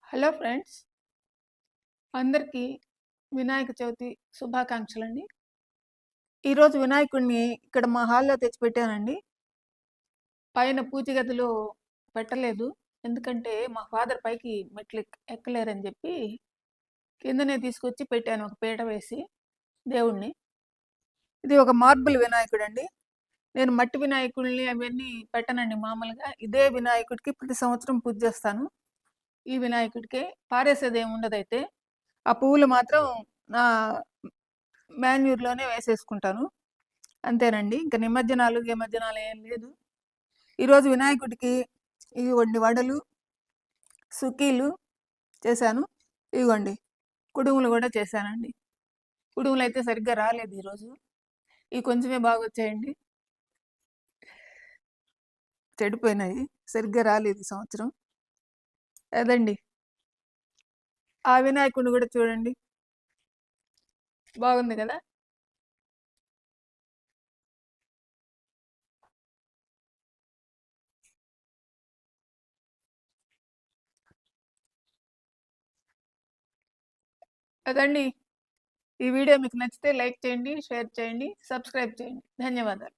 Hello friends, అందరికీ వినాయక చవితి శుభాకాంక్షలండి. ఈరోజు వినాయకుడిని ఇక్కడ మా హాల్‌లో తెచ్చిపెట్టానండి. పైన పూజ గదిలో పెట్టలేదు. ఎందుకంటే మా ఫాదర్ పైకి మెట్లు ఎక్కలేరని చెప్పి కిందనే తీసుకొచ్చి పెట్టాను ఒక పీట వేసి దేవుడిని. ఇది ఒక మార్బుల్ వినాయకుడండి. నేను మట్టి వినాయకుడిని అవన్నీ పెట్టనండి మామూలుగా. ఇదే వినాయకుడికి ప్రతి సంవత్సరం పూజ చేస్తాను. ఈ వినాయకుడికే పారేసేదేముండదైతే. ఆ పువ్వులు మాత్రం నా మాన్యూర్‌లోనే వేసేసుకుంటాను. అంతేనండి. ఇంక నిమజ్జనాలు, గిమజ్జనాలు ఏం లేదు. ఈరోజు వినాయకుడికి ఇదిగోండి వడలు, సుకీలు చేశాను. ఇదిగోండి కుడుములు గూడా చేశానండి. కుడుములైతే సరిగ్గా రాలేదు ఈరోజు. ఇవి కొంచెమే బాగొచ్చాయండి. చెడిపోయినాయి. సరిగ్గా రాలేదు ఈ సంవత్సరం. అదండి. ఆ వినాయకుడిని గూడా చూడండి. బాగుంది గదా! అదండి. ఈ వీడియో మీకు నచ్చితే లైక్ చేయండి, షేర్ చేయండి, సబ్స్క్రైబ్ చేయండి. ధన్యవాదాలు.